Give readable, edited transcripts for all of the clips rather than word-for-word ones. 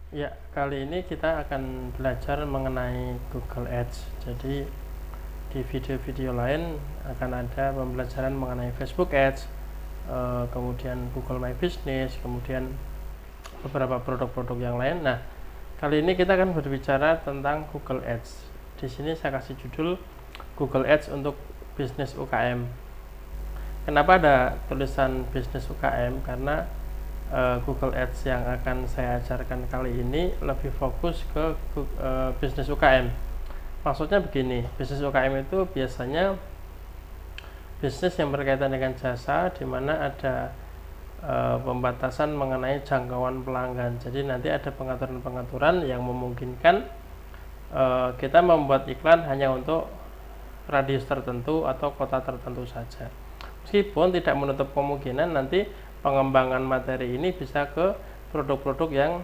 Ya, kali ini kita akan belajar mengenai Google Ads. Jadi, di video-video lain akan ada pembelajaran mengenai Facebook Ads, kemudian Google My Business, kemudian beberapa produk-produk yang lain. Nah, kali ini kita akan berbicara tentang Google Ads. Di sini saya kasih judul Google Ads untuk bisnis UKM. Kenapa ada tulisan bisnis UKM? Karena Google Ads yang akan saya ajarkan kali ini lebih fokus ke bisnis UKM. Maksudnya begini, bisnis UKM itu biasanya bisnis yang berkaitan dengan jasa, di mana ada pembatasan mengenai jangkauan pelanggan. Jadi nanti ada pengaturan-pengaturan yang memungkinkan kita membuat iklan hanya untuk radius tertentu atau kota tertentu saja. Meskipun tidak menutup kemungkinan nanti pengembangan materi ini bisa ke produk-produk yang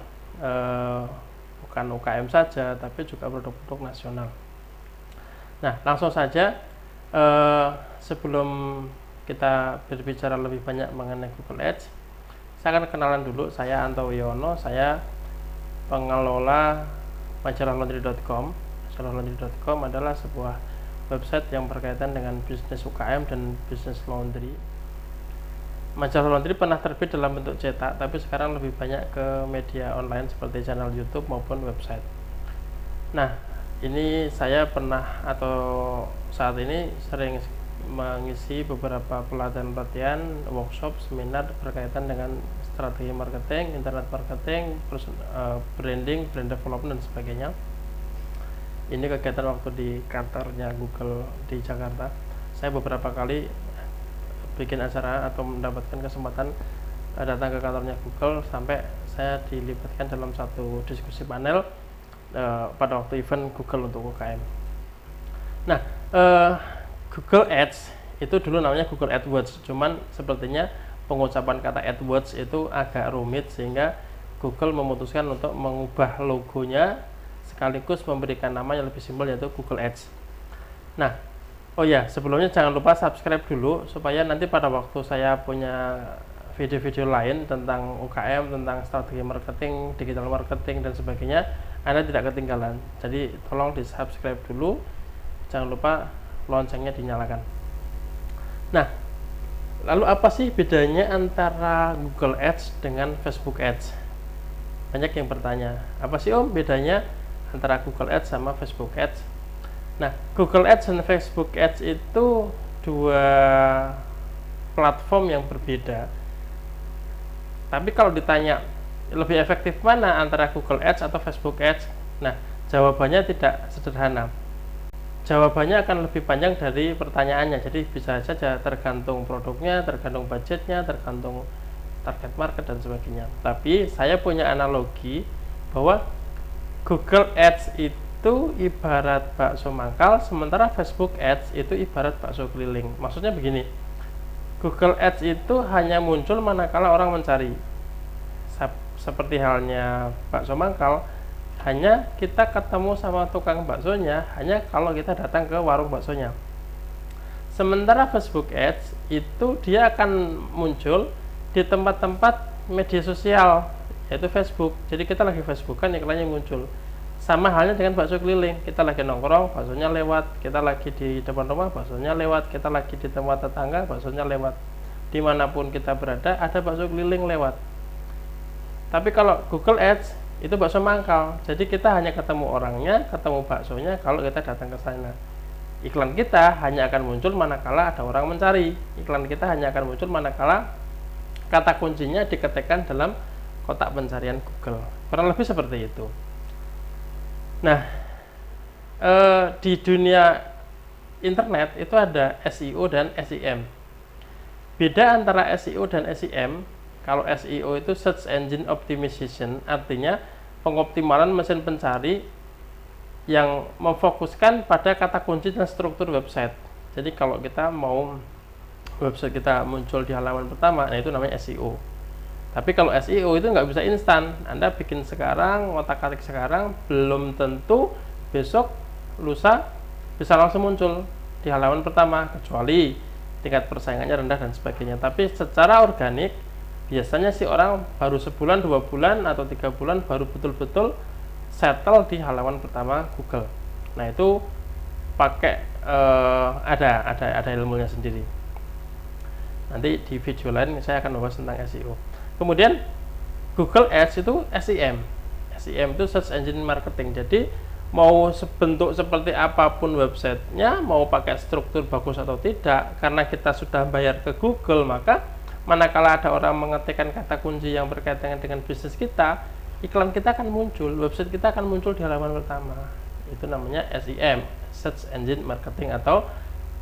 bukan UKM saja, tapi juga produk-produk nasional. Nah, langsung saja sebelum kita berbicara lebih banyak mengenai Google Ads, saya akan kenalan dulu. Saya Anto Wiono, saya pengelola majalahlaundry.com. Majalahlaundry.com adalah sebuah website yang berkaitan dengan bisnis UKM dan bisnis laundry. Majalah Laundry pernah terbit dalam bentuk cetak, tapi sekarang lebih banyak ke media online seperti channel YouTube maupun website. Nah, ini saya pernah atau saat ini sering mengisi beberapa pelatihan-pelatihan, workshop, seminar berkaitan dengan strategi marketing, internet marketing, branding, brand development, dan sebagainya. Ini kegiatan waktu di kantornya Google di Jakarta. Saya beberapa kali bikin acara atau mendapatkan kesempatan datang ke kantornya Google, sampai saya dilibatkan dalam satu diskusi panel pada waktu event Google untuk UKM. Nah, Google Ads itu dulu namanya Google AdWords, cuman sepertinya pengucapan kata AdWords itu agak rumit sehingga Google memutuskan untuk mengubah logonya sekaligus memberikan nama yang lebih simpel, yaitu Google Ads. Nah, oh ya, sebelumnya jangan lupa subscribe dulu supaya nanti pada waktu saya punya video-video lain tentang UKM, tentang strategi marketing, digital marketing, dan sebagainya, Anda tidak ketinggalan. Jadi tolong di subscribe dulu, jangan lupa loncengnya dinyalakan. Nah, lalu apa sih bedanya antara Google Ads dengan Facebook Ads? Banyak yang bertanya, apa sih Om bedanya antara Google Ads sama Facebook Ads? Nah, Google Ads dan Facebook Ads itu dua platform yang berbeda. Tapi kalau ditanya lebih efektif mana antara Google Ads atau Facebook Ads? Nah, jawabannya tidak sederhana. Jawabannya akan lebih panjang dari pertanyaannya. Jadi bisa saja tergantung produknya, tergantung budgetnya, tergantung target market, dan sebagainya. Tapi saya punya analogi bahwa Google Ads itu ibarat bakso mangkal, sementara Facebook Ads itu ibarat bakso keliling. Maksudnya begini, Google Ads itu hanya muncul manakala orang mencari. Seperti halnya bakso mangkal, hanya kita ketemu sama tukang baksonya hanya kalau kita datang ke warung baksonya. Sementara Facebook Ads itu dia akan muncul di tempat-tempat media sosial, yaitu Facebook. Jadi kita lagi Facebookan, iklannya muncul. Sama halnya dengan bakso keliling, kita lagi nongkrong, baksonya lewat, kita lagi di depan rumah, baksonya lewat, kita lagi di tempat tetangga, baksonya lewat. Dimanapun kita berada, ada bakso keliling lewat. Tapi kalau Google Ads, itu bakso mangkal, jadi kita hanya ketemu orangnya, ketemu baksonya kalau kita datang ke sana. Iklan kita hanya akan muncul manakala ada orang mencari. Iklan kita hanya akan muncul manakala kata kuncinya diketikkan dalam kotak pencarian Google. Kurang lebih seperti itu. Nah, di dunia internet itu ada SEO dan SEM. Beda antara SEO dan SEM, kalau SEO itu Search Engine Optimization, artinya pengoptimalan mesin pencari yang memfokuskan pada kata kunci dan struktur website. Jadi kalau kita mau website kita muncul di halaman pertama, nah itu namanya SEO. Tapi kalau SEO itu nggak bisa instan. Anda bikin sekarang, otak-atik sekarang, belum tentu besok, lusa bisa langsung muncul di halaman pertama, kecuali tingkat persaingannya rendah dan sebagainya. Tapi secara organik, biasanya sih orang baru sebulan, 2 bulan, atau 3 bulan baru betul-betul settle di halaman pertama Google. Nah itu pakai ada ilmunya sendiri. Nanti di video lain saya akan membahas tentang SEO. Kemudian Google Ads itu SEM. SEM itu Search Engine Marketing. Jadi mau bentuk seperti apapun websitenya, mau pakai struktur bagus atau tidak, karena kita sudah bayar ke Google, maka manakala ada orang mengetikkan kata kunci yang berkaitan dengan bisnis kita, iklan kita akan muncul, website kita akan muncul di halaman pertama. Itu namanya SEM, Search Engine Marketing, atau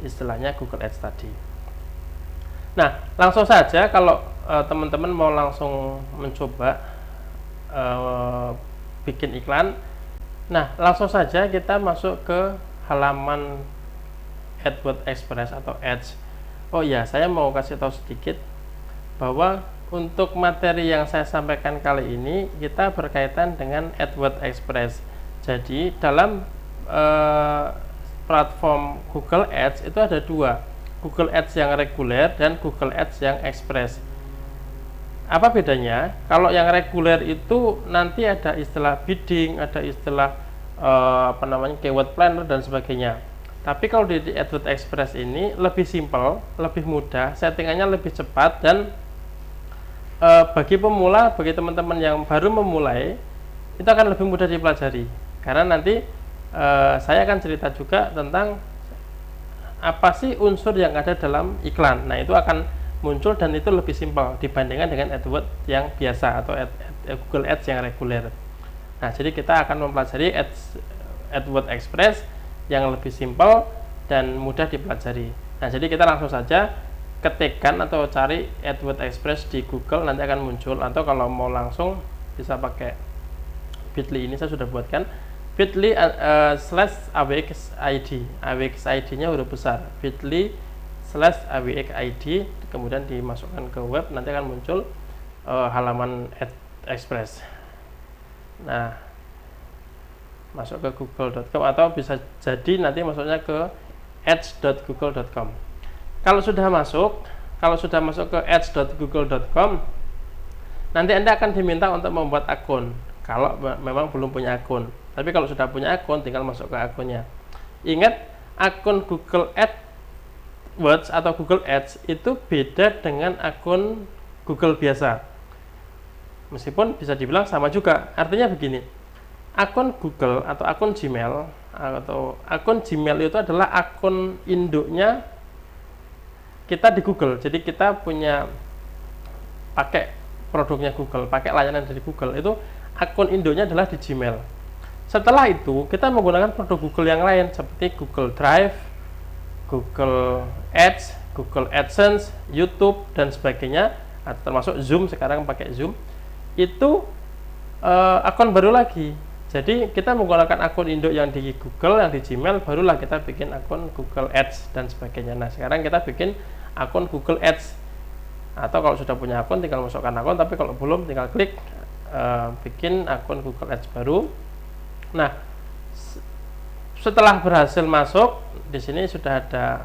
istilahnya Google Ads tadi. Nah, langsung saja kalau teman-teman mau langsung mencoba bikin iklan, nah langsung saja kita masuk ke halaman AdWords Express atau Ads. Oh iya, saya mau kasih tahu sedikit bahwa untuk materi yang saya sampaikan kali ini kita berkaitan dengan AdWords Express. Jadi dalam platform Google Ads itu ada dua, Google Ads yang reguler dan Google Ads yang Express. Apa bedanya? Kalau yang reguler itu nanti ada istilah bidding, ada istilah keyword planner dan sebagainya. Tapi kalau di AdWords Express ini lebih simpel, lebih mudah, settingannya lebih cepat, dan bagi pemula, bagi teman-teman yang baru memulai, itu akan lebih mudah dipelajari. Karena nanti saya akan cerita juga tentang apa sih unsur yang ada dalam iklan. Nah itu akan muncul dan itu lebih simpel dibandingkan dengan AdWords yang biasa atau Google Ads yang reguler. Nah jadi kita akan mempelajari AdWords Express yang lebih simpel dan mudah dipelajari. Nah jadi kita langsung saja ketikkan atau cari AdWords Express di Google, nanti akan muncul. Atau kalau mau langsung bisa pakai bit.ly, ini saya sudah buatkan bit.ly /awxid. awxid nya huruf besar, bit.ly /awxid, kemudian dimasukkan ke web, nanti akan muncul halaman Express. Nah masuk ke google.com atau bisa jadi nanti masuknya ke ads.google.com. Kalau sudah masuk ke ads.google.com, nanti Anda akan diminta untuk membuat akun kalau memang belum punya akun. Tapi kalau sudah punya akun, tinggal masuk ke akunnya. Ingat, akun Google AdWords atau Google Ads itu beda dengan akun Google biasa. Meskipun bisa dibilang sama juga. Artinya begini, akun Google atau akun Gmail itu adalah akun induknya kita di Google. Jadi kita punya pakai produknya Google, pakai layanan dari Google, itu akun induknya adalah di Gmail. Setelah itu kita menggunakan produk Google yang lain seperti Google Drive, Google Ads, Google AdSense, YouTube dan sebagainya, termasuk Zoom, sekarang pakai Zoom. Itu akun baru lagi. Jadi kita menggunakan akun induk yang di Google, yang di Gmail, barulah kita bikin akun Google Ads dan sebagainya. Nah sekarang kita bikin akun Google Ads, atau kalau sudah punya akun tinggal masukkan akun, tapi kalau belum tinggal klik bikin akun Google Ads baru. Nah setelah berhasil masuk, di sini sudah ada,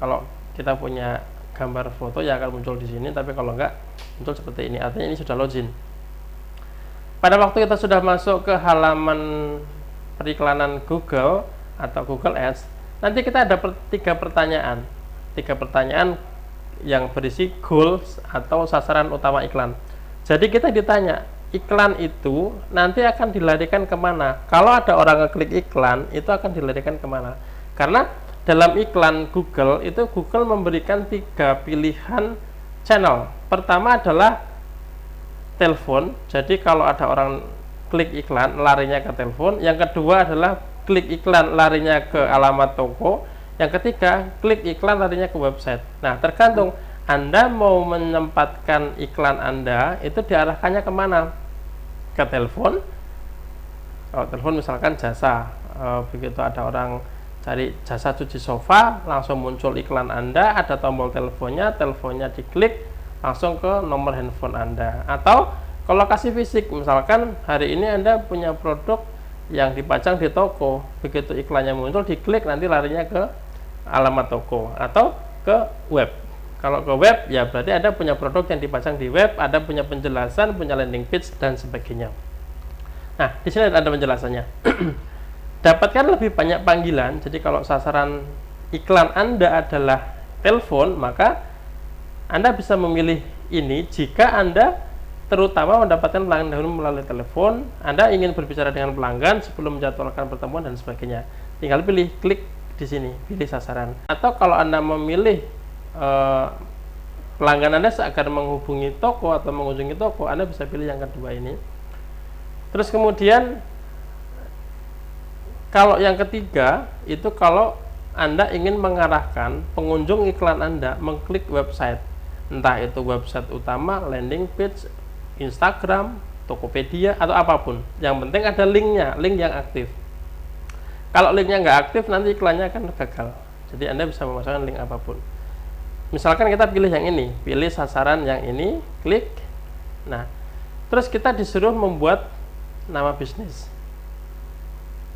kalau kita punya gambar foto yang akan muncul di sini, tapi kalau enggak muncul seperti ini, artinya ini sudah login. Pada waktu kita sudah masuk ke halaman periklanan Google atau Google Ads, nanti kita ada tiga pertanyaan yang berisi goals atau sasaran utama iklan. Jadi kita ditanya, iklan itu nanti akan dilarikan kemana? Kalau ada orang ngeklik iklan, itu akan dilarikan kemana? Karena dalam iklan Google itu, Google memberikan 3 pilihan channel. Pertama adalah telepon, jadi kalau ada orang klik iklan larinya ke telepon. Yang kedua adalah klik iklan larinya ke alamat toko. Yang ketiga, klik iklan larinya ke website. Nah tergantung Anda mau menempatkan iklan Anda itu diarahkannya kemana, ke telepon. Kalau telepon misalkan jasa, begitu ada orang cari jasa cuci sofa, langsung muncul iklan Anda, ada tombol teleponnya diklik, langsung ke nomor handphone Anda. Atau ke lokasi fisik, misalkan hari ini Anda punya produk yang dipajang di toko, begitu iklannya muncul diklik, nanti larinya ke alamat toko atau ke web, Kalau ke web, ya berarti Anda punya produk yang dipasang di web, ada punya penjelasan, punya landing page, dan sebagainya. Nah, di sini ada penjelasannya. Dapatkan lebih banyak panggilan. Jadi kalau sasaran iklan Anda adalah telepon, maka Anda bisa memilih ini jika Anda terutama mendapatkan pelanggan dahulu melalui telepon. Anda ingin berbicara dengan pelanggan sebelum menjadwalkan pertemuan dan sebagainya. Tinggal pilih, klik di sini, pilih sasaran. Atau kalau Anda memilih pelanggan Anda akan menghubungi toko atau mengunjungi toko, Anda bisa pilih yang kedua ini. Terus kemudian kalau yang ketiga itu kalau Anda ingin mengarahkan pengunjung iklan Anda mengklik website, entah itu website utama, landing page, Instagram, Tokopedia, atau apapun. Yang penting ada linknya, link yang aktif. Kalau linknya nggak aktif, nanti iklannya akan gagal. Jadi Anda bisa memasukkan link apapun. Misalkan kita pilih yang ini, pilih sasaran yang ini, klik. Nah, terus kita disuruh membuat nama bisnis.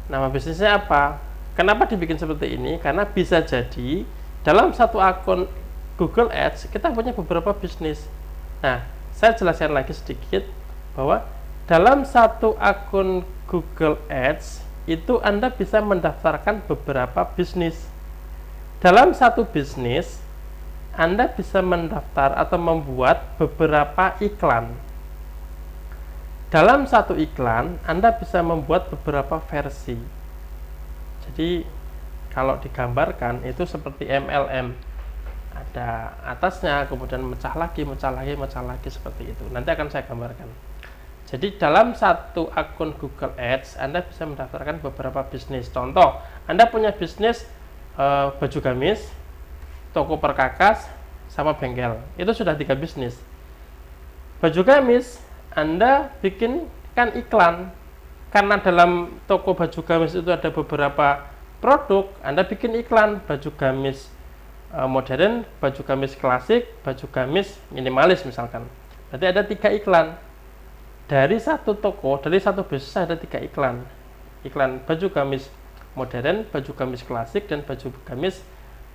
Nama bisnisnya apa? Kenapa dibikin seperti ini? Karena bisa jadi dalam satu akun Google Ads kita punya beberapa bisnis. Nah, saya jelaskan lagi sedikit bahwa dalam satu akun Google Ads itu Anda bisa mendaftarkan beberapa bisnis. Dalam satu bisnis Anda bisa mendaftar atau membuat beberapa iklan. Dalam satu iklan, Anda bisa membuat beberapa versi. Jadi, kalau digambarkan itu seperti MLM. Ada atasnya, kemudian mecah lagi, seperti itu. Nanti akan saya gambarkan. Jadi, dalam satu akun Google Ads, Anda bisa mendaftarkan beberapa bisnis. Contoh, Anda punya bisnis baju gamis, toko perkakas, sama bengkel. Itu sudah 3 bisnis. Baju gamis Anda bikinkan iklan. Karena dalam toko baju gamis itu ada beberapa produk, Anda bikin iklan baju gamis modern, baju gamis klasik, baju gamis minimalis misalkan. Berarti ada 3 iklan. Dari satu toko, dari satu bisnis ada 3 iklan. Iklan baju gamis modern, baju gamis klasik, dan baju gamis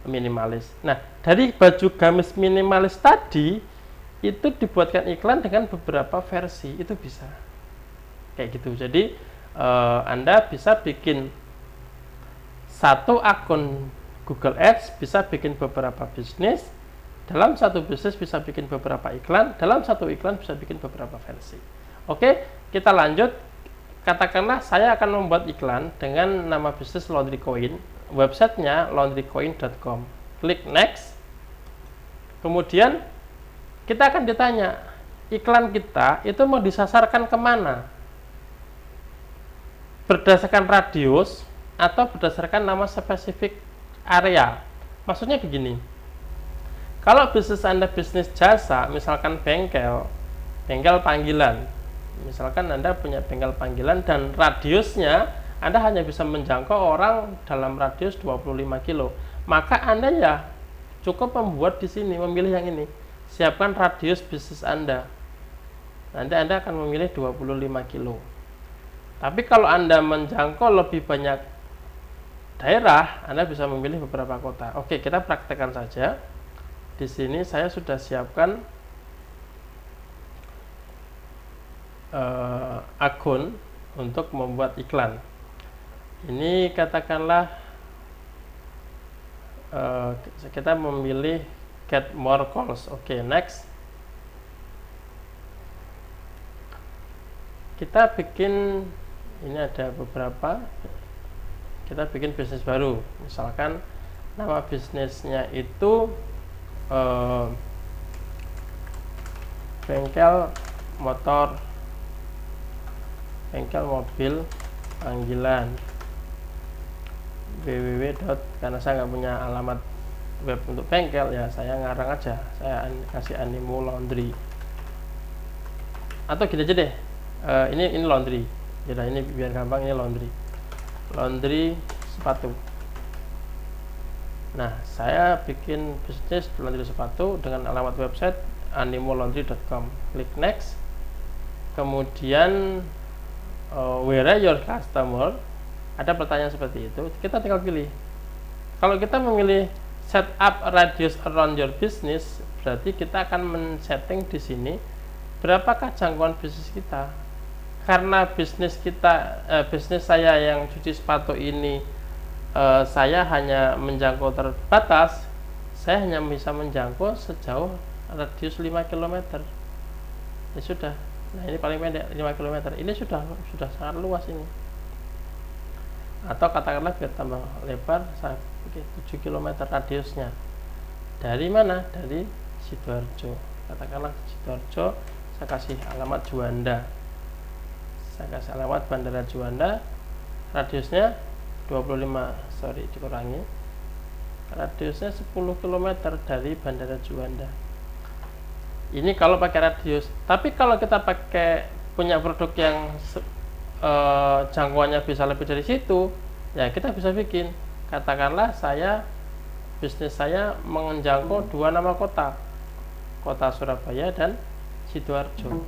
minimalis. Nah, dari baju gamis minimalis tadi itu dibuatkan iklan dengan beberapa versi, itu bisa kayak gitu. Jadi Anda bisa bikin satu akun Google Ads, bisa bikin beberapa bisnis. Dalam satu bisnis bisa bikin beberapa iklan, dalam satu iklan bisa bikin beberapa versi. Oke, kita lanjut. Katakanlah saya akan membuat iklan dengan nama bisnis Laundry Coin. Websitenya laundrycoin.com. Klik next. Kemudian kita akan ditanya, iklan kita itu mau disasarkan kemana? Berdasarkan radius atau berdasarkan nama spesifik area? Maksudnya begini, kalau bisnis Anda bisnis jasa, misalkan bengkel panggilan, misalkan Anda punya bengkel panggilan dan radiusnya Anda hanya bisa menjangkau orang dalam radius 25 kilo, maka Anda ya cukup membuat di sini, memilih yang ini. Siapkan radius bisnis Anda. Nanti Anda akan memilih 25 kilo. Tapi kalau Anda menjangkau lebih banyak daerah, Anda bisa memilih beberapa kota. Oke, kita praktekkan saja. Di sini saya sudah siapkan akun untuk membuat iklan. Ini katakanlah kita memilih get more calls. Oke, next. Kita bikin, ini ada beberapa, kita bikin bisnis baru. Misalkan nama bisnisnya itu bengkel motor, bengkel mobil panggilan, karena saya nggak punya alamat web untuk bengkel, ya saya ngarang aja, saya kasih Animo Laundry, atau gini aja deh, ini laundry, jadi ini biar gampang, ini laundry sepatu. Nah, saya bikin bisnis laundry sepatu dengan alamat website animolaundry.com. Klik next. Kemudian where are your customer? Ada pertanyaan seperti itu. Kita tinggal pilih. Kalau kita memilih set up radius around your business, berarti kita akan men-setting di sini berapakah jangkauan bisnis kita. Karena bisnis saya yang cuci sepatu ini saya hanya menjangkau terbatas, saya hanya bisa menjangkau sejauh radius 5 km. Ya sudah. Nah, ini paling pendek 5 km. Ini sudah sangat luas ini. Atau katakanlah biar tambah lebar, saya bikin 7 km radiusnya. Dari mana? Dari Sidoarjo. Katakanlah Sidoarjo, saya kasih alamat Juanda. Saya kasih alamat Bandara Juanda. Radiusnya 25, dikurangi. Radiusnya 10 km dari Bandara Juanda. Ini kalau pakai radius. Tapi kalau kita punya produk yang jangkauannya bisa lebih dari situ, ya kita bisa bikin. Katakanlah bisnis saya menjangkau 2 nama kota Surabaya dan Sidoarjo.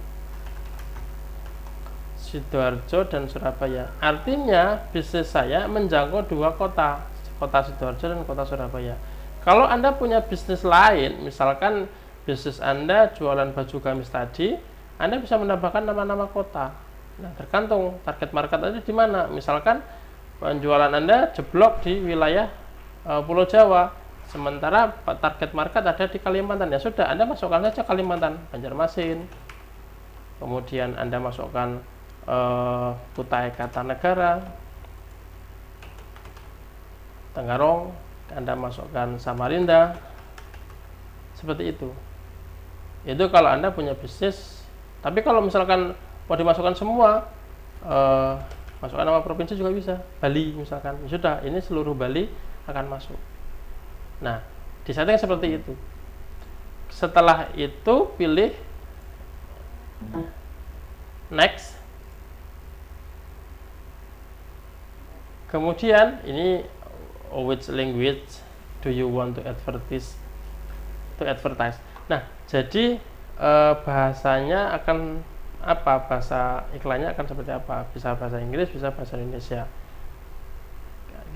Sidoarjo dan Surabaya. Artinya bisnis saya menjangkau 2 kota Sidoarjo dan kota Surabaya. Kalau Anda punya bisnis lain, misalkan bisnis Anda jualan baju gamis tadi, Anda bisa menambahkan nama-nama kota. Nah, tergantung target market Anda di mana. Misalkan penjualan Anda jeblok di wilayah Pulau Jawa, sementara target market ada di Kalimantan. Ya sudah, Anda masukkan saja Kalimantan, Banjarmasin. Kemudian Anda masukkan Kutai Kartanegara, Tenggarong, Anda masukkan Samarinda. Seperti itu. Itu kalau Anda punya bisnis. Tapi kalau misalkan mau dimasukkan semua, masukkan nama provinsi juga bisa. Bali misalkan, sudah, ini seluruh Bali akan masuk. Nah, di setting seperti itu. Setelah itu pilih next. Kemudian ini which language do you want to advertise? Nah, jadi bahasanya akan apa, bahasa iklannya akan seperti apa, bisa bahasa Inggris, bisa bahasa Indonesia.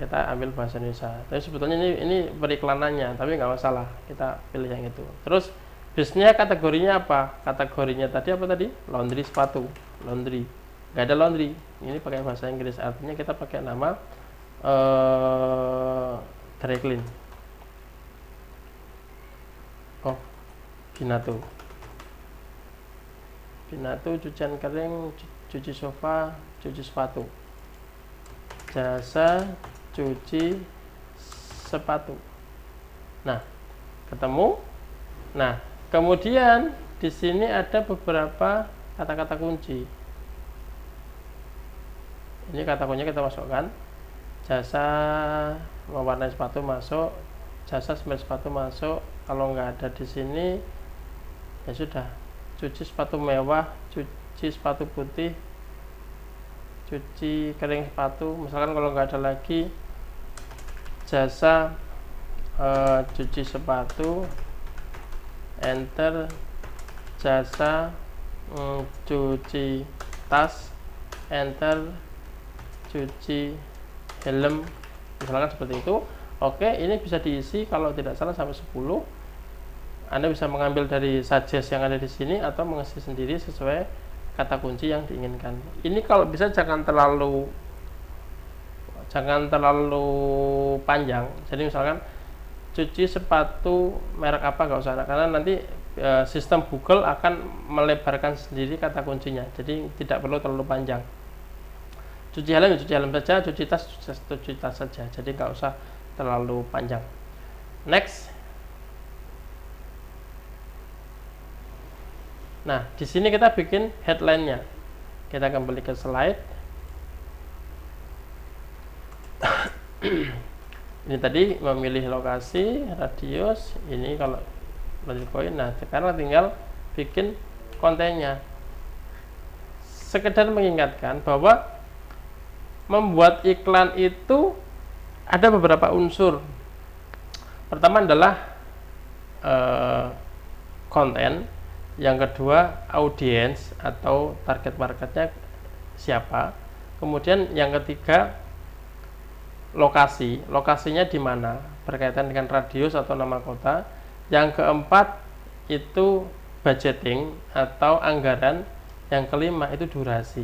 Kita ambil bahasa Indonesia, tapi sebetulnya ini periklanannya, tapi nggak masalah, kita pilih yang itu. Terus bisnisnya kategorinya apa? Kategorinya tadi apa tadi? Laundry, sepatu, laundry. Nggak ada laundry, ini pakai bahasa Inggris, artinya kita pakai nama dry clean. Oh, Binato, cucian kering, cuci sofa, cuci sepatu. Jasa cuci sepatu. Nah, ketemu. Nah, kemudian di sini ada beberapa kata-kata kunci. Ini kata kuncinya kita masukkan. Jasa mewarnai sepatu masuk, jasa semir sepatu masuk. Kalau nggak ada di sini, ya sudah. Cuci sepatu mewah, cuci sepatu putih, cuci kering sepatu. Misalkan kalau nggak ada lagi, jasa cuci sepatu, enter. Jasa cuci tas, enter. Cuci helm, misalkan seperti itu. Oke, ini bisa diisi kalau tidak salah sampai 10. Anda bisa mengambil dari suggest yang ada di sini atau mengisi sendiri sesuai kata kunci yang diinginkan. Ini kalau bisa jangan terlalu panjang. Jadi misalkan cuci sepatu merek apa, nggak usah, karena nanti sistem Google akan melebarkan sendiri kata kuncinya. Jadi tidak perlu terlalu panjang. Cuci helm saja, cuci tas saja. Jadi nggak usah terlalu panjang. Next. Nah, di sini kita bikin headline-nya. Kita kembali ke slide. Ini tadi memilih lokasi, radius. Ini kalau laundry point. Nah, sekarang tinggal bikin kontennya. Sekedar mengingatkan bahwa membuat iklan itu ada beberapa unsur. Pertama adalah konten. Yang kedua, audiens atau target marketnya siapa. Kemudian yang ketiga, lokasinya di mana. berkaitan dengan radius atau nama kota. Yang keempat itu budgeting atau anggaran. Yang kelima itu durasi.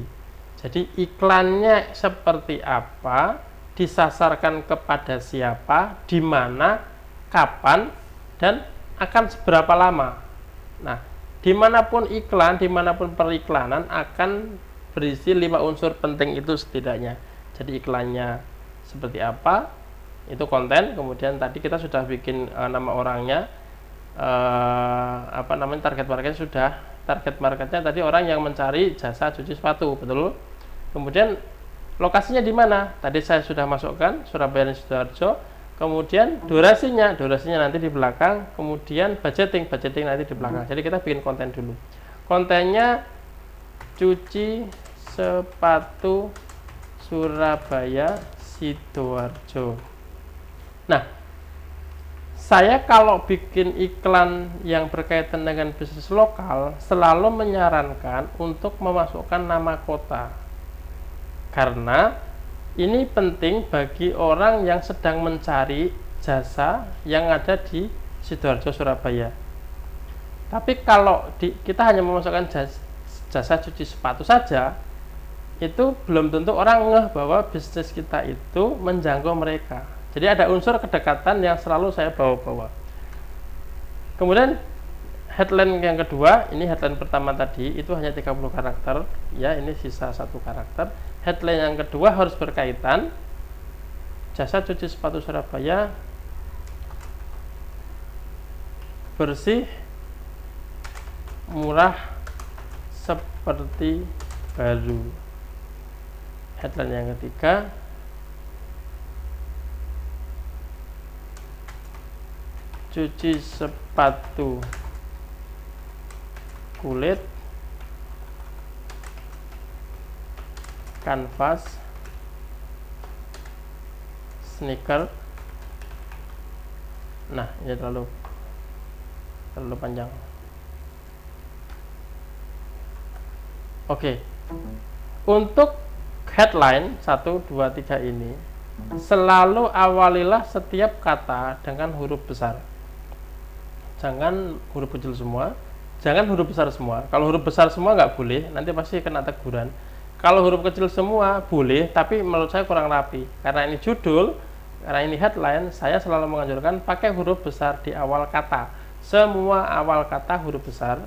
Jadi iklannya seperti apa, disasarkan kepada siapa, di mana, kapan, dan akan seberapa lama. Nah, dimanapun iklan, dimanapun periklanan akan berisi 5 unsur penting itu setidaknya. Jadi iklannya seperti apa, itu konten. Kemudian tadi kita sudah bikin nama orangnya, target marketnya sudah. Target marketnya tadi orang yang mencari jasa cuci sepatu, betul. Kemudian lokasinya di mana? Tadi saya sudah masukkan Surabaya dan Sidoarjo. Kemudian durasinya nanti di belakang. Kemudian budgeting nanti di belakang. Jadi kita bikin konten dulu. Kontennya cuci sepatu Surabaya Sidoarjo. Nah, saya kalau bikin iklan yang berkaitan dengan bisnis lokal selalu menyarankan untuk memasukkan nama kota, karena ini penting bagi orang yang sedang mencari jasa yang ada di Sidoarjo, Surabaya. Tapi kalau kita hanya memasukkan jasa cuci sepatu saja, itu belum tentu orang ngeh bahwa bisnis kita itu menjangkau mereka. Jadi ada unsur kedekatan yang selalu saya bawa-bawa. Kemudian headline yang kedua, ini headline pertama tadi itu hanya 30 karakter, ya, ini sisa 1 karakter. Headline yang kedua harus berkaitan jasa cuci sepatu Surabaya bersih, murah, seperti baru. Headline yang ketiga, cuci sepatu kulit, kanvas, sneaker. Nah, ini terlalu panjang. Oke. Untuk headline 1, 2, 3 ini selalu awalilah setiap kata dengan huruf besar. Jangan huruf kecil semua, jangan huruf besar semua. Kalau huruf besar semua nggak boleh, nanti pasti kena teguran. Kalau huruf kecil semua boleh, tapi menurut saya kurang rapi. Karena ini judul, karena ini headline, saya selalu menganjurkan pakai huruf besar di awal kata. Semua awal kata huruf besar.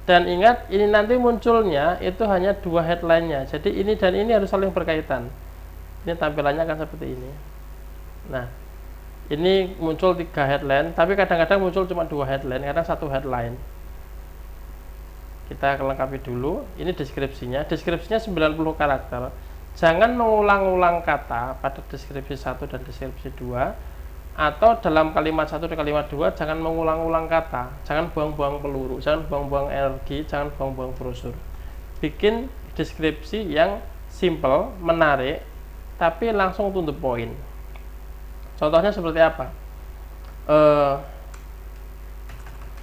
Dan ingat, ini nanti munculnya itu hanya 2 headline-nya. Jadi ini dan ini harus saling berkaitan. Ini tampilannya akan seperti ini. Nah, ini muncul 3 headline, tapi kadang-kadang muncul cuma 2 headline, karena 1 headline. Kita lengkapi dulu. Ini deskripsinya 90 karakter. Jangan mengulang-ulang kata pada deskripsi 1 dan deskripsi 2, atau dalam kalimat 1 dan kalimat 2 jangan mengulang-ulang kata, jangan buang-buang peluru, jangan buang-buang energi, jangan buang-buang brosur. Bikin deskripsi yang simple, menarik, tapi langsung to the point. Contohnya seperti apa?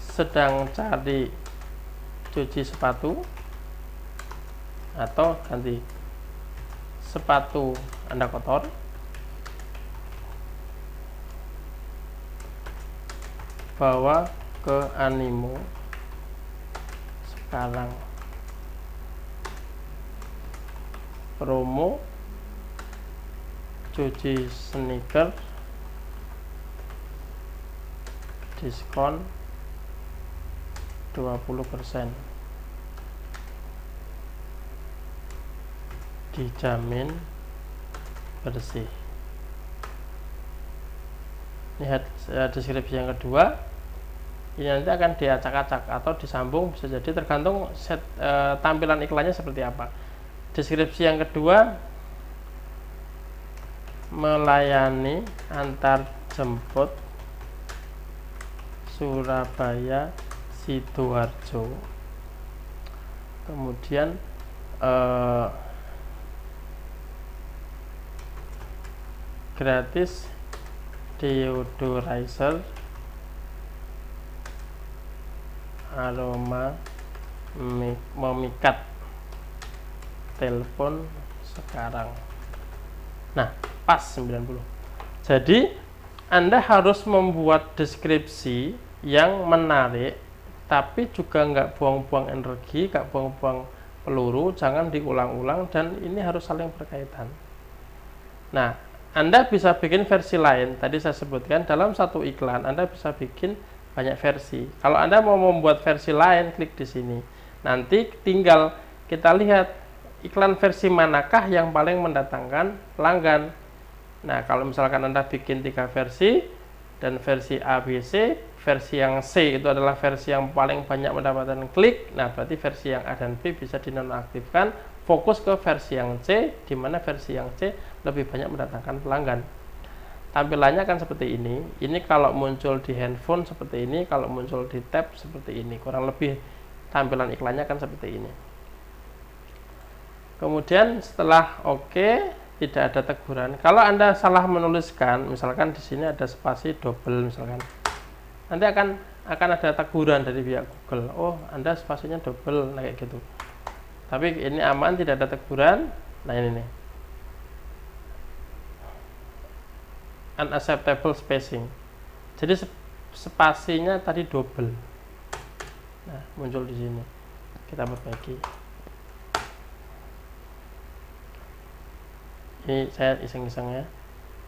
Sedang cari cuci sepatu, atau ganti sepatu Anda kotor, bawa ke Animo sekarang, promo cuci sneaker diskon 20%, dijamin bersih. Ini deskripsi yang kedua. Ini nanti akan diacak-acak atau disambung, bisa jadi tergantung tampilan iklannya seperti apa. Deskripsi yang kedua, melayani antar jemput Surabaya Sidoarjo. Kemudian gratis deodorizer aroma memikat, telepon sekarang. Nah, pas 90. Jadi Anda harus membuat deskripsi yang menarik, tapi juga nggak buang-buang energi, nggak buang-buang peluru, jangan diulang-ulang, dan ini harus saling berkaitan. Nah, Anda bisa bikin versi lain. Tadi saya sebutkan dalam satu iklan Anda bisa bikin banyak versi. Kalau Anda mau membuat versi lain, klik di sini. Nanti tinggal kita lihat iklan versi manakah yang paling mendatangkan pelanggan. Nah, kalau misalkan Anda bikin 3 versi dan versi A, B, C, versi yang C itu adalah versi yang paling banyak mendapatkan klik. Nah, berarti versi yang A dan B bisa dinonaktifkan, fokus ke versi yang C, di mana versi yang C lebih banyak mendatangkan pelanggan. Tampilannya kan seperti ini. Ini kalau muncul di handphone seperti ini, kalau muncul di tab seperti ini. Kurang lebih tampilan iklannya kan seperti ini. Kemudian setelah oke, tidak ada teguran. Kalau Anda salah menuliskan, misalkan di sini ada spasi double misalkan, nanti akan ada teguran dari pihak Google. Oh, Anda spasinya double, nah kayak gitu. Tapi ini aman, tidak ada teguran. Nah, ini nih, unacceptable spacing. Jadi spasinya tadi double. Nah, muncul di sini. Kita perbaiki. Ini saya iseng-iseng ya.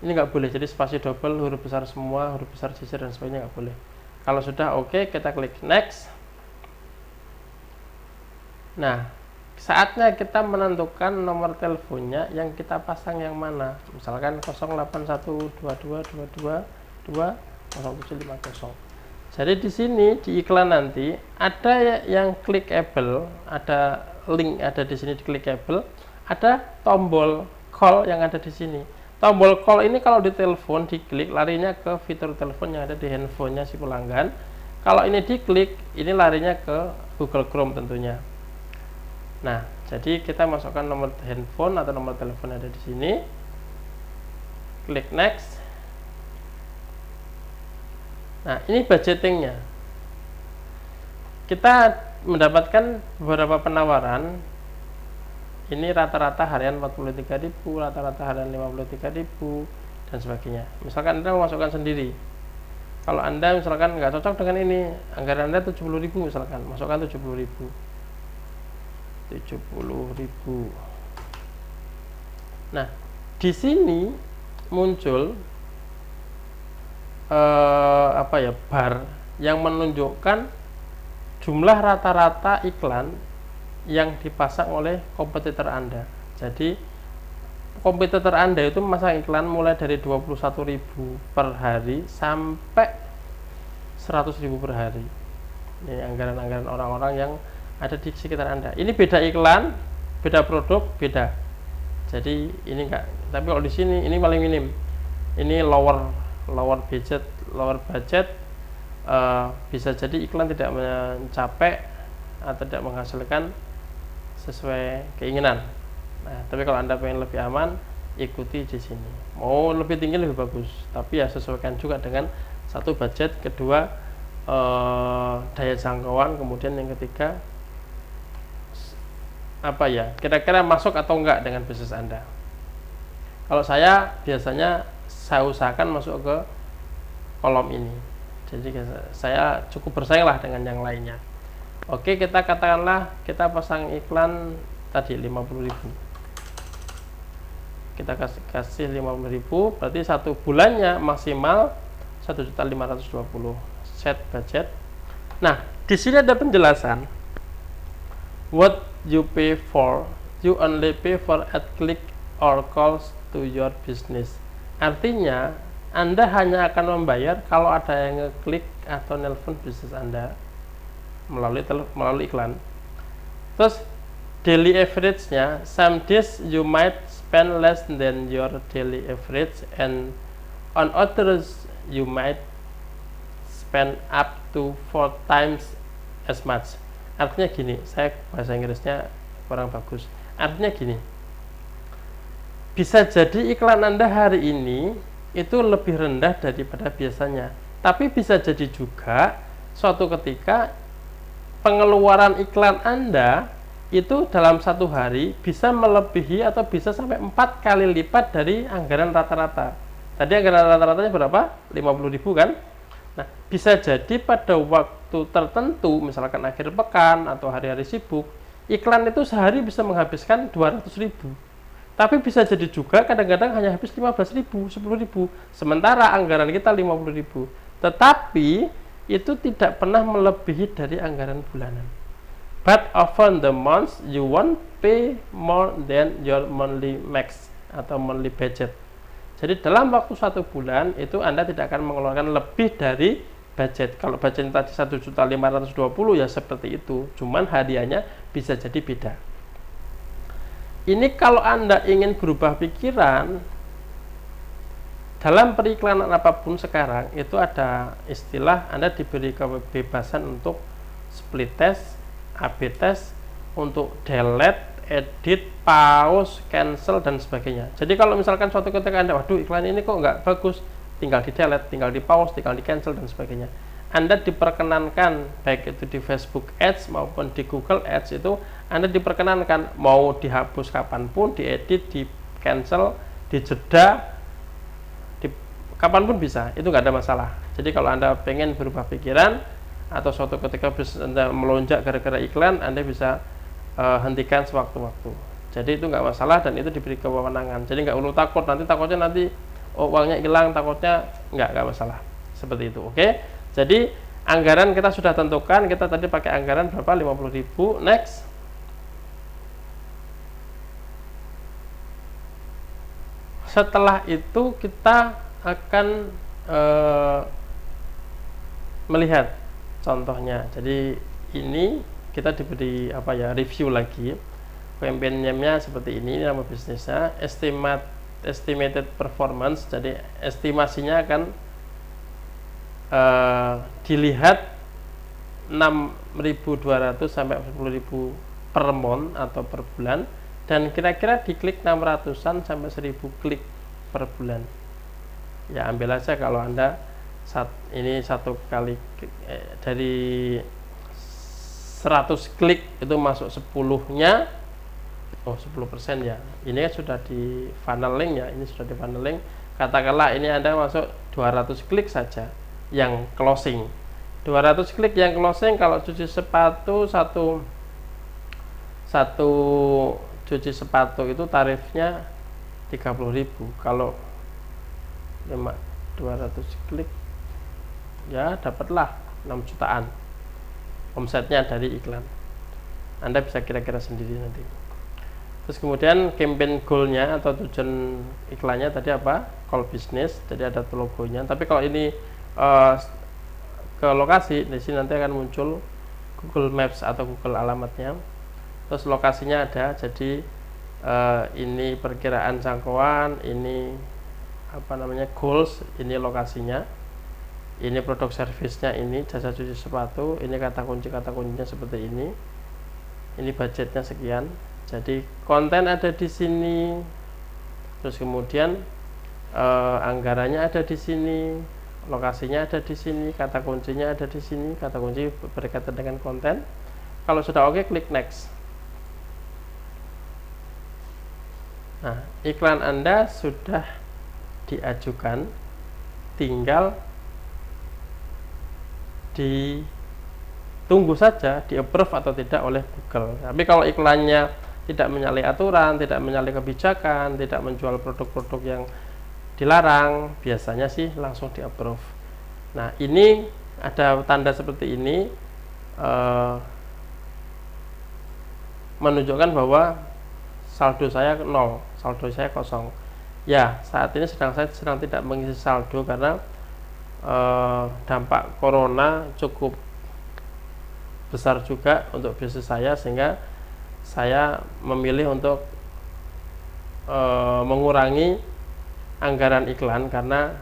Ini nggak boleh, jadi spasi double, huruf besar semua, huruf besar jejer dan sebagainya nggak boleh. Kalau sudah oke, kita klik next. Nah, saatnya kita menentukan nomor teleponnya yang kita pasang yang mana. Misalkan 081222220750. Jadi di sini di iklan nanti ada yang clickable, ada link ada di sini di clickable, ada tombol call yang ada di sini. Tombol call ini kalau di telepon diklik larinya ke fitur telepon yang ada di handphonenya si pelanggan. Kalau ini diklik, ini larinya ke Google Chrome tentunya. Nah, jadi kita masukkan nomor handphone atau nomor telepon yang ada di sini. Klik next. Nah, ini budgetingnya. Kita mendapatkan beberapa penawaran. Ini rata-rata harian 43.000, rata-rata harian 53.000 dan sebagainya. Misalkan Anda memasukkan sendiri. Kalau Anda misalkan nggak cocok dengan ini, anggaran Anda 70.000 misalkan, masukkan 70.000. 70.000. Nah, di sini muncul bar yang menunjukkan jumlah rata-rata iklan yang dipasang oleh kompetitor Anda. Jadi kompetitor Anda itu memasang iklan mulai dari 21.000 per hari sampai 100.000 per hari. Ini anggaran-anggaran orang-orang yang ada di sekitar Anda. Ini beda iklan, beda produk, beda. Jadi ini enggak. Tapi kalau di sini ini paling minim. Ini lower budget, bisa jadi iklan tidak mencapai atau tidak menghasilkan sesuai keinginan. Nah, tapi kalau Anda pengen lebih aman, ikuti di sini. Mau lebih tinggi lebih bagus, tapi ya sesuaikan juga dengan satu budget, kedua daya jangkauan, kemudian yang ketiga kira-kira masuk atau enggak dengan bisnis Anda. Kalau saya biasanya saya usahakan masuk ke kolom ini. Jadi saya cukup bersaing lah dengan yang lainnya. Oke, kita katakanlah kita pasang iklan tadi 50.000. Kita kasih 50.000, berarti satu bulannya maksimal 1.520.000 set budget. Nah, di sini ada penjelasan. What you pay for, you only pay for ad click or calls to your business. Artinya, Anda hanya akan membayar kalau ada yang ngeklik atau nelpon bisnis Anda melalui iklan. Terus daily average-nya, some days you might spend less than your daily average, and on others you might spend up to 4 times as much. Artinya gini, saya bahasa Inggrisnya kurang bagus. Artinya gini, bisa jadi iklan Anda hari ini itu lebih rendah daripada biasanya, tapi bisa jadi juga suatu ketika pengeluaran iklan Anda itu dalam satu hari bisa melebihi atau bisa sampai 4 kali lipat dari anggaran rata-rata. Tadi anggaran rata-ratanya berapa? 50.000 kan? Nah, bisa jadi pada waktu tertentu, misalkan akhir pekan atau hari-hari sibuk, iklan itu sehari bisa menghabiskan 200.000. Tapi bisa jadi juga kadang-kadang hanya habis 15.000, 10.000. Sementara anggaran kita 50.000. Tetapi itu tidak pernah melebihi dari anggaran bulanan. But often the months you won't pay more than your monthly max atau monthly budget. Jadi dalam waktu 1 bulan itu Anda tidak akan mengeluarkan lebih dari budget. Kalau budget tadi 1.520.000 ya seperti itu. Cuman hadiahnya bisa jadi beda. Ini kalau Anda ingin berubah pikiran, dalam periklanan apapun sekarang itu ada istilah Anda diberi kebebasan untuk split test, A/B test, untuk delete, edit, pause, cancel, dan sebagainya. Jadi kalau misalkan suatu ketika Anda, waduh iklan ini kok nggak bagus, tinggal di delete, tinggal di pause, tinggal di cancel, dan sebagainya. Anda diperkenankan, baik itu di Facebook Ads maupun di Google Ads, itu Anda diperkenankan mau dihapus kapanpun, diedit, di cancel, dijeda, kapanpun bisa, itu nggak ada masalah. Jadi kalau Anda pengen berubah pikiran atau suatu ketika Anda melonjak gara-gara iklan, Anda bisa hentikan sewaktu-waktu. Jadi itu nggak masalah dan itu diberi kewenangan. Jadi nggak perlu takut takutnya uangnya hilang, takutnya nggak masalah seperti itu. Oke. Jadi anggaran kita sudah tentukan, kita tadi pakai anggaran berapa? 50.000. Next. Setelah itu kita akan melihat contohnya. Jadi ini kita diberi review lagi. Campaign name-nya seperti ini nama bisnisnya, estimated performance. Jadi estimasinya akan dilihat 6.200 sampai 10.000 per month atau per bulan, dan kira-kira diklik 600-an sampai 1.000 klik per bulan. Ya ambil aja kalau Anda ini satu kali dari 100 klik itu masuk 10-nya 10% ya. Ini sudah di funneling ya, ini sudah di funneling. Katakanlah ini Anda masuk 200 klik saja yang closing. 200 klik yang closing, kalau cuci sepatu satu cuci sepatu itu tarifnya 30.000. Kalau 200 klik ya dapatlah 6 jutaan omsetnya dari iklan. Anda bisa kira-kira sendiri nanti. Terus kemudian campaign goal-nya atau tujuan iklannya tadi apa? Call business, jadi ada logonya. Tapi kalau ini ke lokasi, di sini nanti akan muncul Google Maps atau Google alamatnya. Terus lokasinya ada, jadi ini perkiraan jangkauan, ini goals, ini lokasinya, ini produk servisnya, ini jasa cuci sepatu, ini kata kuncinya seperti ini budgetnya sekian. Jadi konten ada di sini, terus kemudian anggarannya ada di sini, lokasinya ada di sini, kata kuncinya ada di sini, kata kunci berkaitan dengan konten. Kalau sudah oke, klik next. Nah, iklan Anda sudah diajukan, tinggal ditunggu saja di approve atau tidak oleh Google. Tapi kalau iklannya tidak menyalahi aturan, tidak menyalahi kebijakan, tidak menjual produk-produk yang dilarang, biasanya sih langsung di approve. Nah, ini ada tanda seperti ini menunjukkan bahwa saldo saya 0, saldo saya kosong. Ya, saat ini saya sedang tidak mengisi saldo karena dampak corona cukup besar juga untuk bisnis saya, sehingga saya memilih untuk mengurangi anggaran iklan karena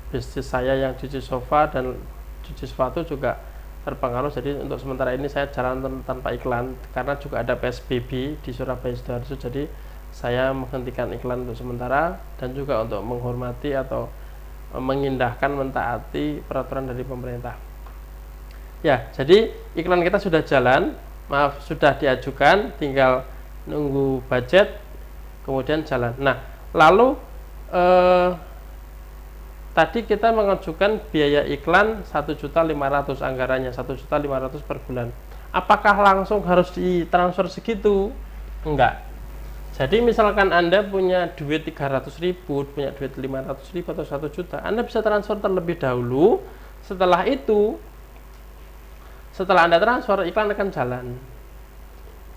bisnis saya yang cuci sofa dan cuci sepatu juga terpengaruh. Jadi untuk sementara ini saya jalan tanpa iklan karena juga ada PSBB di Surabaya Sidoarjo. Jadi saya menghentikan iklan untuk sementara dan juga untuk menghormati atau mengindahkan, mentaati peraturan dari pemerintah. Ya, jadi iklan kita sudah jalan, sudah diajukan, tinggal nunggu budget, kemudian jalan. Nah, lalu tadi kita mengajukan biaya iklan 1.500.000 anggarannya 1.500.000 per bulan. Apakah langsung harus ditransfer segitu? Enggak. Jadi misalkan Anda punya duit 300.000, punya duit 500.000 atau 1 juta, Anda bisa transfer terlebih dahulu. Setelah itu, setelah Anda transfer, iklan akan jalan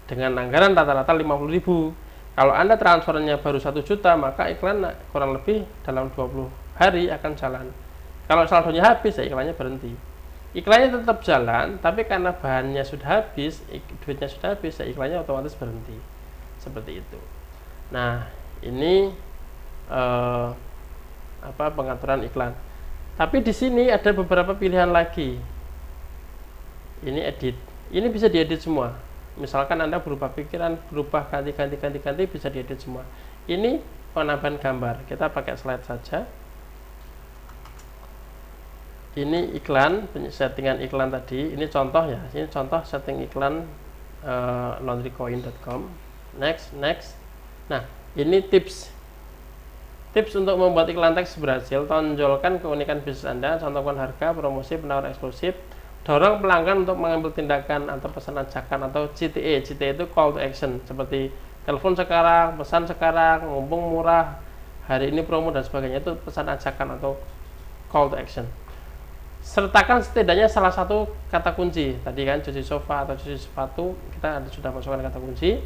dengan anggaran rata-rata 50.000. Kalau Anda transfernya baru 1 juta, maka iklan kurang lebih dalam 20 hari akan jalan. Kalau saldonya habis, ya iklannya berhenti. Iklannya tetap jalan, tapi karena bahannya sudah habis, duitnya sudah habis, ya iklannya otomatis berhenti. Seperti itu. Nah, ini pengaturan iklan. Tapi di sini ada beberapa pilihan lagi. Ini edit. Ini bisa diedit semua. Misalkan Anda berubah pikiran, berubah ganti, bisa diedit semua. Ini penambahan gambar. Kita pakai slide saja. Ini iklan, settingan iklan tadi. Ini contoh ya. Ini contoh setting iklan laundrycoin.com. Next. Nah, ini tips untuk membuat iklan teks berhasil. Tonjolkan keunikan bisnis Anda, contohkan harga, promosi, penawaran eksklusif, dorong pelanggan untuk mengambil tindakan atau pesan ajakan atau CTA. CTA itu call to action, seperti telepon sekarang, pesan sekarang, mumpung murah, hari ini promo dan sebagainya. Itu pesan ajakan atau call to action. Sertakan setidaknya salah satu kata kunci. Tadi kan cuci sofa atau cuci sepatu, kita sudah masukkan kata kunci.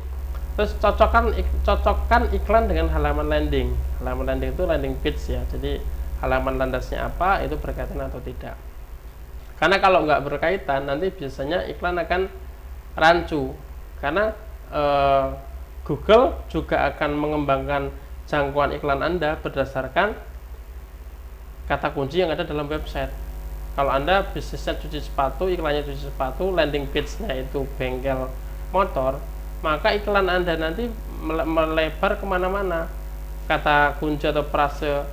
Terus cocokkan iklan dengan halaman landing. Halaman landing itu landing page ya. Jadi halaman landasnya apa, itu berkaitan atau tidak. Karena kalau nggak berkaitan, nanti biasanya iklan akan rancu. Karena Google juga akan mengembangkan jangkauan iklan Anda berdasarkan kata kunci yang ada dalam website. Kalau Anda bisnisnya cuci sepatu, iklannya cuci sepatu, landing page-nya itu bengkel motor, maka iklan Anda nanti melebar kemana-mana. Kata kunci atau frase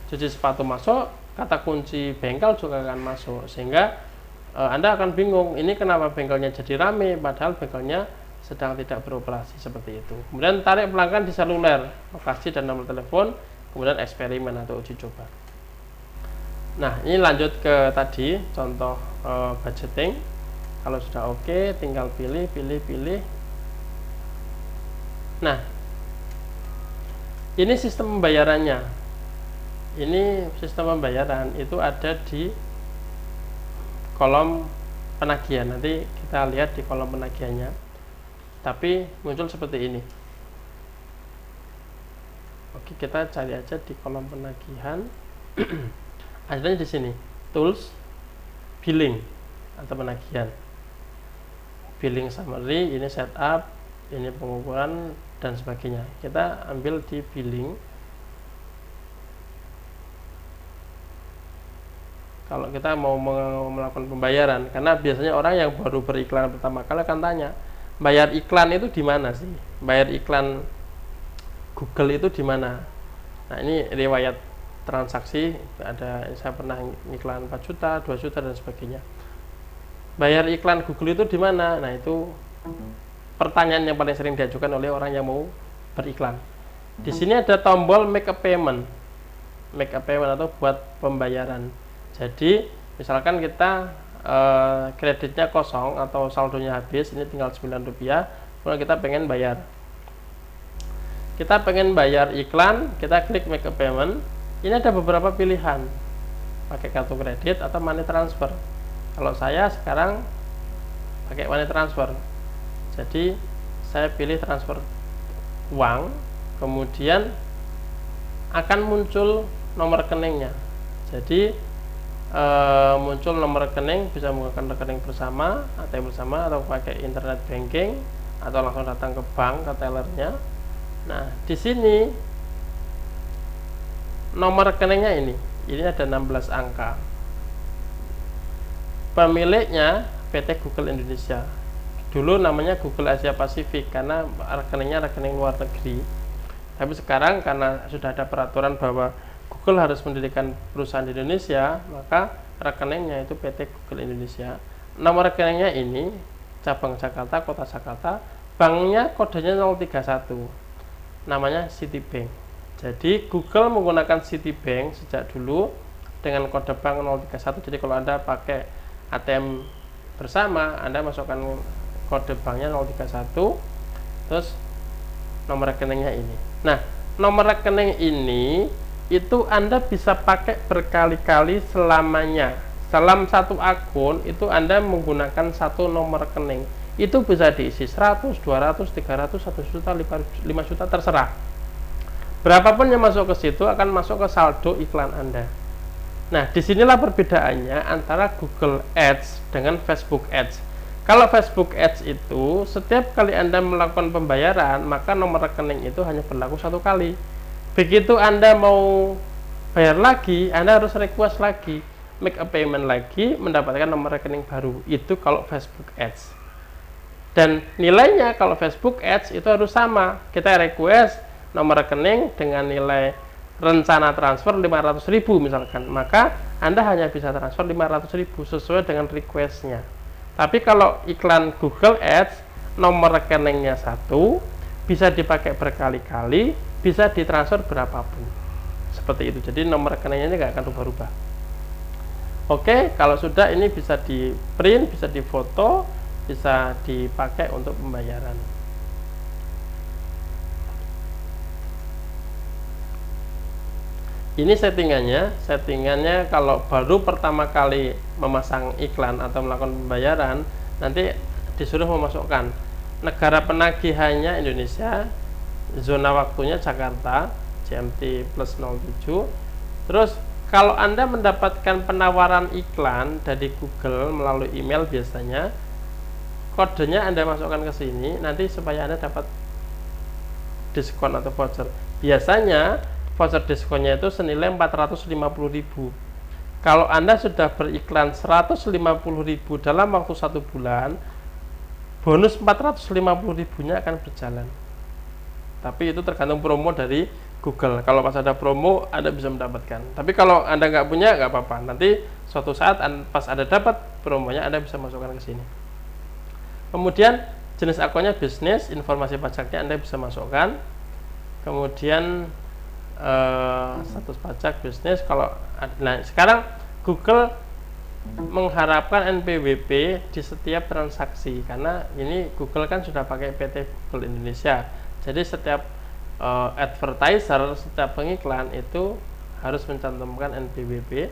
cuci sepatu masuk, kata kunci bengkel juga akan masuk, sehingga Anda akan bingung, ini kenapa bengkelnya jadi rame, padahal bengkelnya sedang tidak beroperasi, seperti itu. Kemudian tarik pelanggan di seluler, lokasi dan nomor telepon, kemudian eksperimen atau uji coba. Nah, ini lanjut ke tadi contoh budgeting. Kalau sudah oke, tinggal pilih. Nah, ini sistem pembayarannya. Ini sistem pembayaran itu ada di kolom penagihan. Nanti kita lihat di kolom penagihannya. Tapi muncul seperti ini. Oke, kita cari aja di kolom penagihan. Adanya di sini, tools, billing atau penagihan. Billing summary, ini setup, ini pengukuran dan sebagainya. Kita ambil di billing. Kalau kita mau melakukan pembayaran, karena biasanya orang yang baru beriklan pertama kali akan tanya, bayar iklan itu di mana sih? Bayar iklan Google itu di mana? Nah, ini riwayat transaksi, ada saya pernah iklan 4 juta, 2 juta dan sebagainya. Bayar iklan Google itu di mana? Nah, itu pertanyaan yang paling sering diajukan oleh orang yang mau beriklan. Di sini ada tombol make a payment. Make a payment atau buat pembayaran. Jadi, misalkan kita kreditnya kosong atau saldonya habis, ini tinggal Rp9, kemudian kita pengen bayar. Kita pengen bayar iklan, kita klik make a payment. Ini ada beberapa pilihan, pakai kartu kredit atau money transfer. Kalau saya sekarang pakai money transfer, jadi saya pilih transfer uang, kemudian akan muncul nomor rekeningnya. Jadi muncul nomor rekening, bisa menggunakan rekening bersama, ATM bersama, atau pakai internet banking, atau langsung datang ke bank, ke tellernya. Nah, di sini nomor rekeningnya ini ada 16 angka. Pemiliknya PT Google Indonesia. Dulu namanya Google Asia Pasifik karena rekeningnya rekening luar negeri. Tapi sekarang karena sudah ada peraturan bahwa Google harus mendirikan perusahaan di Indonesia, maka rekeningnya itu PT Google Indonesia. Nomor rekeningnya ini cabang Jakarta, kota Jakarta, banknya kodenya 031. Namanya Citibank. Jadi Google menggunakan Citibank sejak dulu dengan kode bank 031. Jadi kalau Anda pakai ATM bersama, Anda masukkan kode banknya 031, terus nomor rekeningnya ini. Nah, nomor rekening ini itu Anda bisa pakai berkali-kali selamanya. Dalam satu akun itu Anda menggunakan satu nomor rekening. Itu bisa diisi 100, 200, 300, 1 juta, 5 juta, terserah. Berapapun yang masuk ke situ akan masuk ke saldo iklan Anda. Nah, disinilah perbedaannya antara Google Ads dengan Facebook Ads. Kalau Facebook Ads itu setiap kali Anda melakukan pembayaran, maka nomor rekening itu hanya berlaku satu kali. Begitu Anda mau bayar lagi, Anda harus request lagi, make a payment lagi, mendapatkan nomor rekening baru. Itu kalau Facebook Ads. Dan nilainya kalau Facebook Ads itu harus sama. Kita request nomor rekening dengan nilai rencana transfer 500.000 misalkan, maka Anda hanya bisa transfer 500.000 sesuai dengan requestnya. Tapi kalau iklan Google Ads, nomor rekeningnya satu, bisa dipakai berkali-kali, bisa ditransfer berapapun. Seperti itu. Jadi nomor rekeningnya nggak akan rubah-rubah. Oke, kalau sudah ini bisa di print, bisa difoto, bisa dipakai untuk pembayaran. Ini settingannya kalau baru pertama kali memasang iklan atau melakukan pembayaran, nanti disuruh memasukkan negara penagihannya Indonesia, zona waktunya Jakarta, GMT plus 07. Terus kalau Anda mendapatkan penawaran iklan dari Google melalui email, biasanya kodenya Anda masukkan ke sini nanti supaya Anda dapat diskon atau voucher. Biasanya voucher diskonnya itu senilai 450.000. Kalau Anda sudah beriklan 150.000 dalam waktu 1 bulan, bonus 450.000-nya akan berjalan. Tapi itu tergantung promo dari Google. Kalau pas ada promo, Anda bisa mendapatkan. Tapi kalau Anda nggak punya, nggak apa-apa. Nanti suatu saat pas Anda dapat promonya, Anda bisa masukkan ke sini. Kemudian jenis akunnya bisnis, informasi pajaknya Anda bisa masukkan. Kemudian status pajak bisnis. Kalau nah, sekarang Google mengharapkan NPWP di setiap transaksi, karena ini Google kan sudah pakai PT Google Indonesia. Jadi setiap advertiser, setiap pengiklan itu harus mencantumkan NPWP.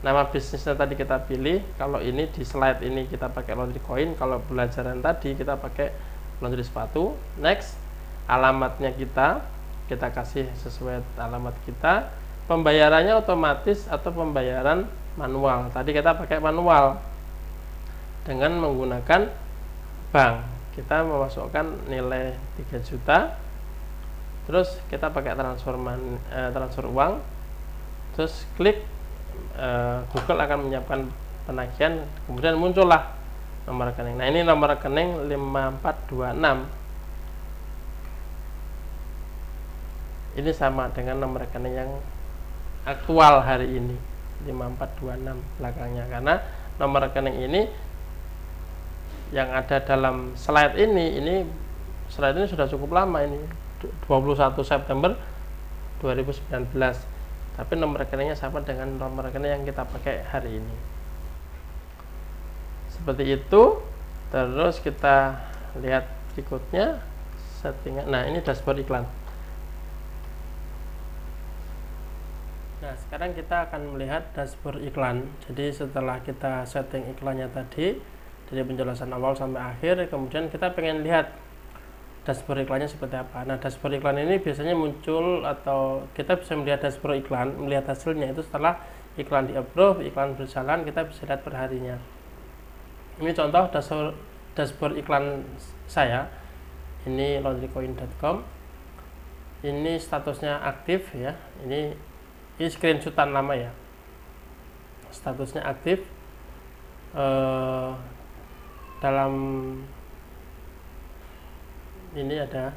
Nama bisnisnya tadi kita pilih. Kalau ini di slide ini kita pakai laundry coin, kalau belajaran tadi kita pakai laundry sepatu. Next, alamatnya kita kasih sesuai alamat kita. Pembayarannya otomatis atau pembayaran manual. Tadi kita pakai manual dengan menggunakan bank. Kita memasukkan nilai 3 juta. Terus kita pakai transfer uang. Terus klik, Google akan menyiapkan penagihan. Kemudian muncullah nomor rekening. Nah, ini nomor rekening 5426. Ini sama dengan nomor rekening yang aktual hari ini, 5426 belakangnya, karena nomor rekening ini yang ada dalam slide ini sudah cukup lama, ini 21 September 2019, tapi nomor rekeningnya sama dengan nomor rekening yang kita pakai hari ini. Seperti itu. Terus kita lihat berikutnya settingan. Nah, ini dashboard iklan. Nah, sekarang kita akan melihat dashboard iklan. Jadi setelah kita setting iklannya tadi dari penjelasan awal sampai akhir, kemudian kita pengen lihat dashboard iklannya seperti apa. Nah, dashboard iklan ini biasanya muncul, atau kita bisa melihat dashboard iklan, melihat hasilnya itu setelah iklan di approve, iklan berjalan, kita bisa lihat per harinya. Ini contoh dashboard iklan saya. Ini laundrycoin.com. Ini statusnya aktif ya. Ini screenshotan lama ya, statusnya aktif. Dalam ini ada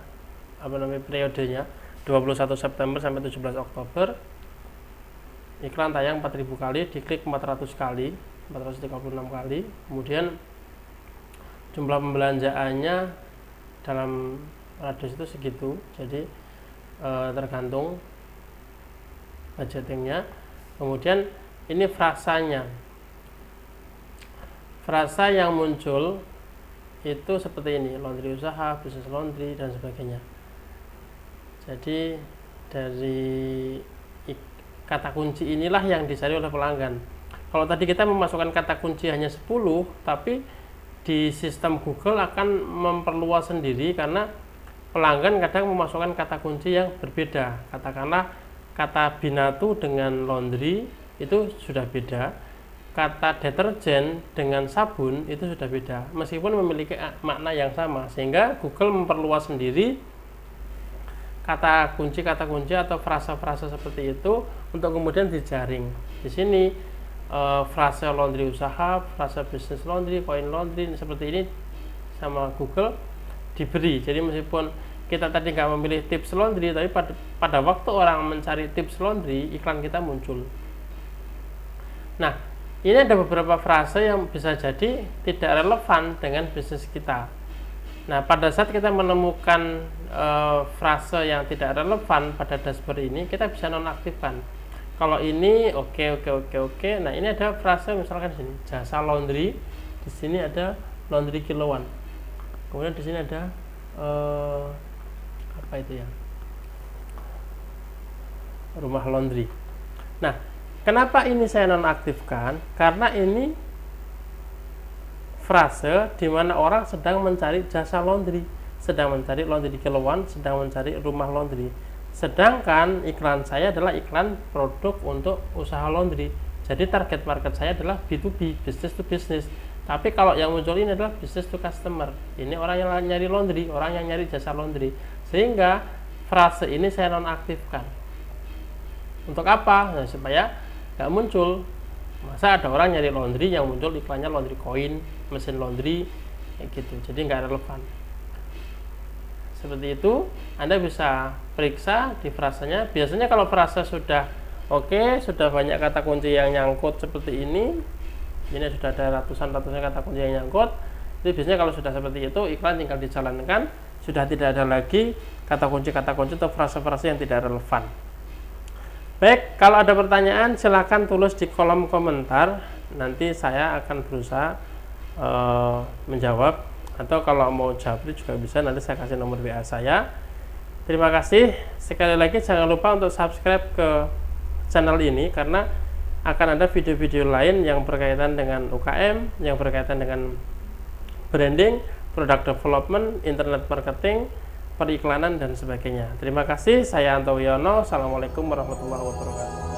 periodenya 21 September sampai 17 Oktober. Iklan tayang 4000 kali, diklik 400 kali, 436 kali. Kemudian jumlah pembelanjaannya dalam radius itu segitu. Jadi tergantung budgetingnya. Kemudian ini frasanya. Frasa yang muncul itu seperti ini, laundry usaha, bisnis laundry, dan sebagainya. Jadi dari kata kunci inilah yang dicari oleh pelanggan. Kalau tadi kita memasukkan kata kunci hanya 10, tapi di sistem Google akan memperluas sendiri karena pelanggan kadang memasukkan kata kunci yang berbeda. Katakanlah kata binatu dengan laundry itu sudah beda, kata deterjen dengan sabun itu sudah beda, meskipun memiliki makna yang sama, sehingga Google memperluas sendiri kata kunci atau frasa-frasa seperti itu untuk kemudian dijaring. Di sini frasa laundry usaha, frasa bisnis laundry, koin laundry seperti ini sama Google diberi. Jadi meskipun kita tadi nggak memilih tips laundry, tapi pada waktu orang mencari tips laundry, iklan kita muncul. Nah, ini ada beberapa frase yang bisa jadi tidak relevan dengan bisnis kita. Nah, pada saat kita menemukan frase yang tidak relevan pada dashboard ini, kita bisa nonaktifkan. Kalau ini oke. Nah, ini ada frase misalkan di sini jasa laundry, di sini ada laundry kiloan. Kemudian di sini ada apa itu ya? Rumah laundry. Nah, kenapa ini saya nonaktifkan? Karena ini frase di mana orang sedang mencari jasa laundry, sedang mencari laundry kiloan, sedang mencari rumah laundry. Sedangkan iklan saya adalah iklan produk untuk usaha laundry. Jadi target market saya adalah B2B, business to business. Tapi kalau yang muncul ini adalah business to customer. Ini orang yang nyari laundry, orang yang nyari jasa laundry. Sehingga frase ini saya nonaktifkan. Untuk apa? Nah, supaya nggak muncul. Masa ada orang nyari laundry yang muncul iklannya laundry koin, mesin laundry, kayak gitu. Jadi nggak relevan. Seperti itu, Anda bisa periksa di frasanya. Biasanya kalau frasa sudah oke, sudah banyak kata kunci yang nyangkut seperti ini sudah ada ratusan kata kunci yang nyangkut, itu biasanya kalau sudah seperti itu, iklan tinggal dijalankan, sudah tidak ada lagi kata kunci atau frase-frase yang tidak relevan. Baik, kalau ada pertanyaan silahkan tulis di kolom komentar, nanti saya akan berusaha menjawab, atau kalau mau japri juga bisa, nanti saya kasih nomor WA saya. Terima kasih. Sekali lagi jangan lupa untuk subscribe ke channel ini, karena akan ada video-video lain yang berkaitan dengan UKM, yang berkaitan dengan branding, product development, internet marketing, periklanan, dan sebagainya. Terima kasih. Saya Anto Wiono. Assalamualaikum warahmatullahi wabarakatuh.